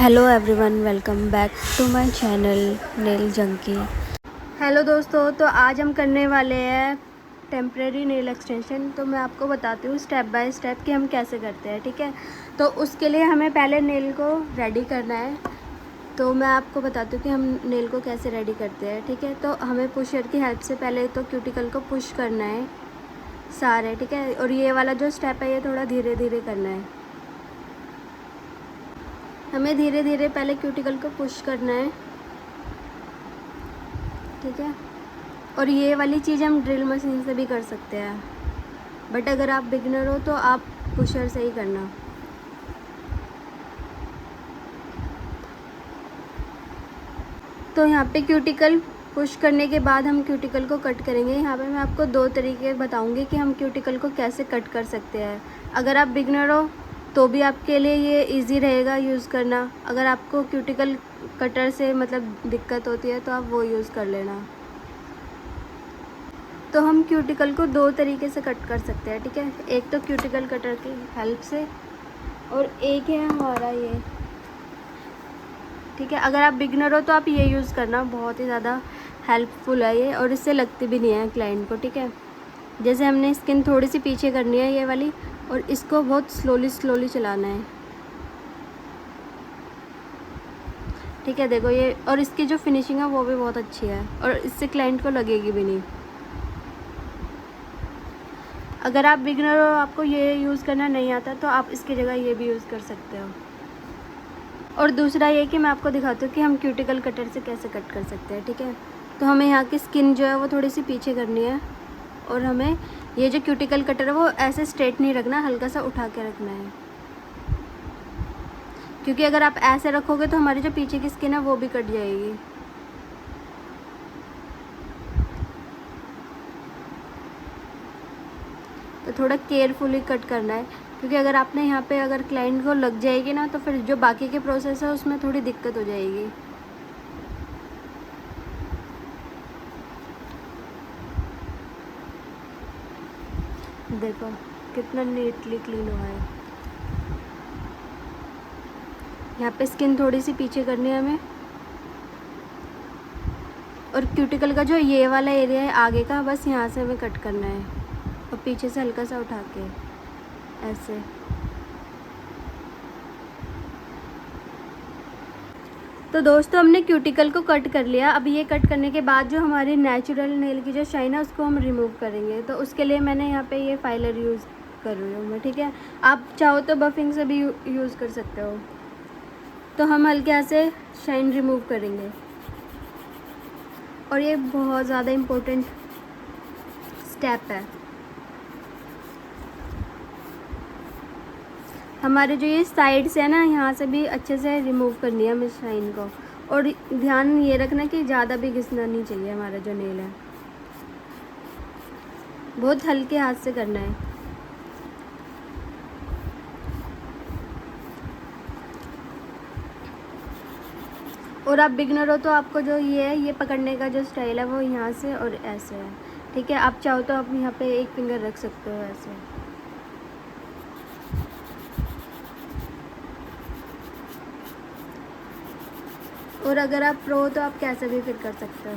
Hello everyone, welcome back to my channel Nail Junkie. Hello दोस्तों, तो आज हम करने वाले हैं टेम्परेरी नेल एक्सटेंशन। तो मैं आपको बताती हूँ स्टेप बाय स्टेप कि हम कैसे करते हैं, ठीक है। तो उसके लिए हमें पहले नेल को रेडी करना है। तो मैं आपको बताती हूँ कि हम नेल को कैसे रेडी करते हैं, ठीक है। तो हमें पुशर की हेल्प से पहले तो क्यूटिकल को पुश करना है सारे, ठीक है। और ये वाला जो स्टेप है ये थोड़ा धीरे धीरे करना है। हमें धीरे धीरे पहले क्यूटिकल को पुश करना है, ठीक है। और ये वाली चीज़ हम ड्रिल मशीन से भी कर सकते हैं, बट अगर आप बिगनर हो तो आप पुशर से ही करना। तो यहाँ पे क्यूटिकल पुश करने के बाद हम क्यूटिकल को कट करेंगे। यहाँ पे मैं आपको दो तरीके बताऊँगी कि हम क्यूटिकल को कैसे कट कर सकते हैं। अगर आप बिगनर हो तो भी आपके लिए ये इजी रहेगा यूज़ करना। अगर आपको क्यूटिकल कटर से मतलब दिक्कत होती है तो आप वो यूज़ कर लेना। तो हम क्यूटिकल को दो तरीके से कट कर सकते हैं, ठीक है। एक तो क्यूटिकल कटर की हेल्प से और एक है हमारा ये, ठीक है। अगर आप बिगनर हो तो आप ये यूज़ करना, बहुत ही ज़्यादा हेल्पफुल है ये और इससे लगती भी नहीं है क्लाइंट को, ठीक है। जैसे हमने स्किन थोड़ी सी पीछे करनी है ये वाली, और इसको बहुत स्लोली चलाना है, ठीक है। देखो ये, और इसकी जो फिनिशिंग है वो भी बहुत अच्छी है और इससे क्लाइंट को लगेगी भी नहीं। अगर आप बिगनर हो, आपको ये यूज़ करना नहीं आता, तो आप इसकी जगह ये भी यूज़ कर सकते हो। और दूसरा ये कि मैं आपको दिखाती हूँ कि हम क्यूटिकल कटर से कैसे कट कर सकते हैं, ठीक है। तो हमें यहाँ की स्किन जो है वो थोड़ी सी पीछे करनी है और हमें ये जो क्यूटिकल कटर है वो ऐसे स्ट्रेट नहीं रखना, हल्का सा उठा के रखना है। क्योंकि अगर आप ऐसे रखोगे तो हमारी जो पीछे की स्किन है वो भी कट जाएगी। तो थोड़ा केयरफुली कट करना है, क्योंकि अगर आपने यहाँ पे अगर क्लाइंट को लग जाएगी ना तो फिर जो बाकी के प्रोसेस है उसमें थोड़ी दिक्कत हो जाएगी। देखो कितना नीटली क्लीन हुआ है। यहाँ पे स्किन थोड़ी सी पीछे करनी है हमें, और क्यूटिकल का जो ये वाला एरिया है आगे का, बस यहाँ से हमें कट करना है और पीछे से हल्का सा उठा के ऐसे। तो दोस्तों हमने क्यूटिकल को कट कर लिया। अब ये कट करने के बाद जो हमारी नेचुरल नेल की जो शाइन है उसको हम रिमूव करेंगे। तो उसके लिए मैंने यहाँ पे ये फाइलर यूज़ कर रही हूँ मैं, ठीक है। आप चाहो तो बफिंग से भी यूज़ कर सकते हो। तो हम हल्के से शाइन रिमूव करेंगे, और ये बहुत ज़्यादा इम्पोर्टेंट स्टेप है। हमारे जो ये साइड्स है ना, यहाँ से भी अच्छे से रिमूव करनी है हमें शाइन को। और ध्यान ये रखना कि ज़्यादा भी घिसना नहीं चाहिए हमारा जो नेल है, बहुत हल्के हाथ से करना है। और आप बिगनर हो तो आपको जो ये है, ये पकड़ने का जो स्टाइल है वो यहाँ से और ऐसे है, ठीक है। आप चाहो तो आप यहाँ पे एक फिंगर रख सकते हो ऐसे। और अगर आप प्रो हो तो आप कैसे भी फिर कर सकते हो,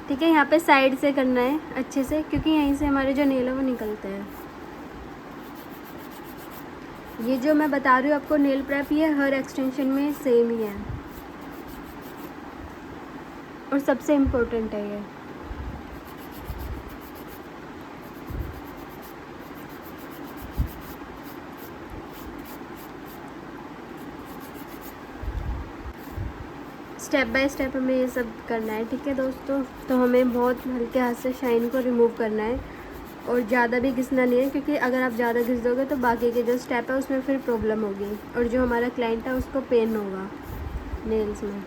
ठीक है। यहाँ पे साइड से करना है अच्छे से, क्योंकि यहीं से हमारे जो नेल है वो निकलते हैं। ये जो मैं बता रही हूँ आपको नेल प्रेप, ये हर एक्सटेंशन में सेम ही है और सबसे इम्पोर्टेंट है ये। स्टेप बाय स्टेप हमें ये सब करना है, ठीक है दोस्तों। तो हमें बहुत हल्के हाथ से शाइन को रिमूव करना है और ज़्यादा भी घिसना नहीं है, क्योंकि अगर आप ज़्यादा घिस दोगे तो बाकी के जो स्टेप है उसमें फिर प्रॉब्लम होगी और जो हमारा क्लाइंट है उसको पेन होगा नेल्स में।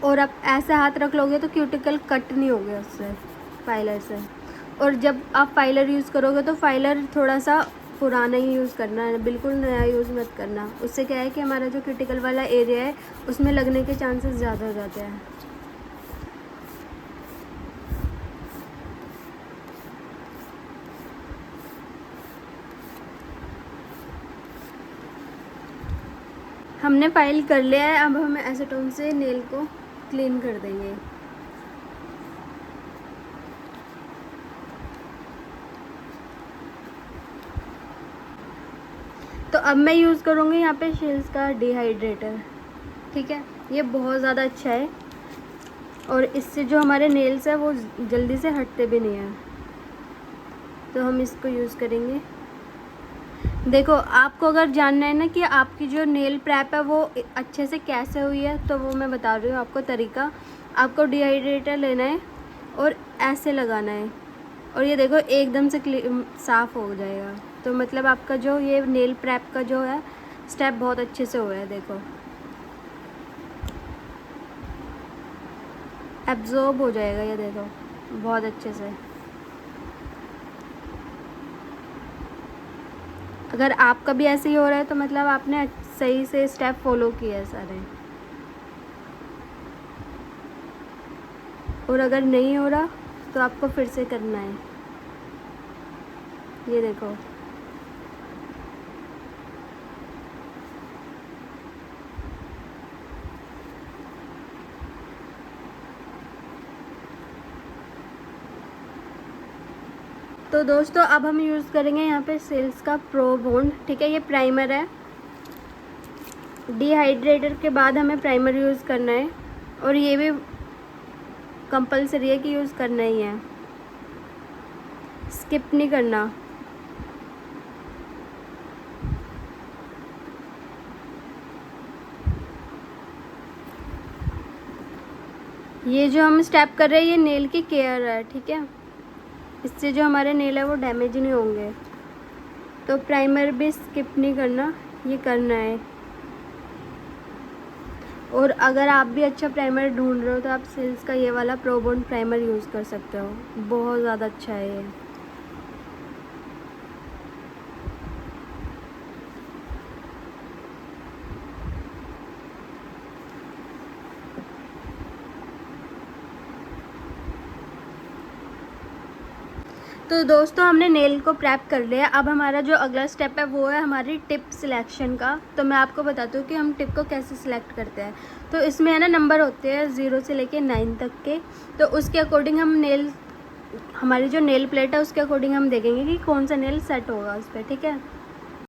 और आप ऐसे हाथ रख लोगे तो क्यूटिकल कट नहीं होगे उससे, फाइलर से। और जब आप फाइलर यूज़ करोगे तो फाइलर थोड़ा सा पुराना ही यूज़ करना है, बिल्कुल नया यूज़ मत करना। उससे क्या है कि हमारा जो क्यूटिकल वाला एरिया है उसमें लगने के चांसेस ज़्यादा हो जाते हैं। हमने फाइल कर लिया है। अब हम एसीटोन से नेल को क्लीन कर देंगे। तो अब मैं यूज़ करूँगी यहाँ पे शेल्स का डिहाइड्रेटर। ठीक है, ये बहुत ज़्यादा अच्छा है और इससे जो हमारे नेल्स है वो जल्दी से हटते भी नहीं हैं। तो हम इसको यूज़ करेंगे। देखो, आपको अगर जानना है ना कि आपकी जो नेल प्रेप है वो अच्छे से कैसे हुई है, तो वो मैं बता रही हूँ आपको तरीका। आपको डिहाइड्रेटर लेना है और ऐसे लगाना है और ये देखो एकदम से साफ़ हो जाएगा। तो मतलब आपका जो ये नेल प्रेप का जो है स्टेप बहुत अच्छे से हुआ है। देखो एब्जॉर्ब हो जाएगा, ये देखो बहुत अच्छे से। अगर आपका भी ऐसे ही हो रहा है तो मतलब आपने सही से स्टेप फॉलो किए हैं सारे। और अगर नहीं हो रहा तो आपको फिर से करना है। ये देखो तो दोस्तों अब हम यूज़ करेंगे यहाँ पे सेल्स का प्रो बॉन्ड। ठीक है, ये प्राइमर है। डिहाइड्रेटर के बाद हमें प्राइमर यूज़ करना है और ये भी कंपलसरी है कि यूज़ करना ही है, स्किप नहीं करना। ये जो हम स्टेप कर रहे हैं ये नेल की केयर है। ठीक है, इससे जो हमारे नेल है वो डैमेज नहीं होंगे। तो प्राइमर भी स्किप नहीं करना, ये करना है। और अगर आप भी अच्छा प्राइमर ढूंढ रहे हो तो आप सेल्स का ये वाला प्रो बॉन्ड प्राइमर यूज़ कर सकते हो, बहुत ज़्यादा अच्छा है ये। तो दोस्तों हमने नेल को प्रेप कर लिया। अब हमारा जो अगला स्टेप है वो है हमारी टिप सिलेक्शन का। तो मैं आपको बताती हूँ कि हम टिप को कैसे सिलेक्ट करते हैं। तो इसमें है ना नंबर होते हैं 0 से लेके 9 तक के। तो उसके अकॉर्डिंग हम हमारी जो नेल प्लेट है उसके अकॉर्डिंग हम देखेंगे कि कौन सा नेल सेट होगा उस पर। ठीक है,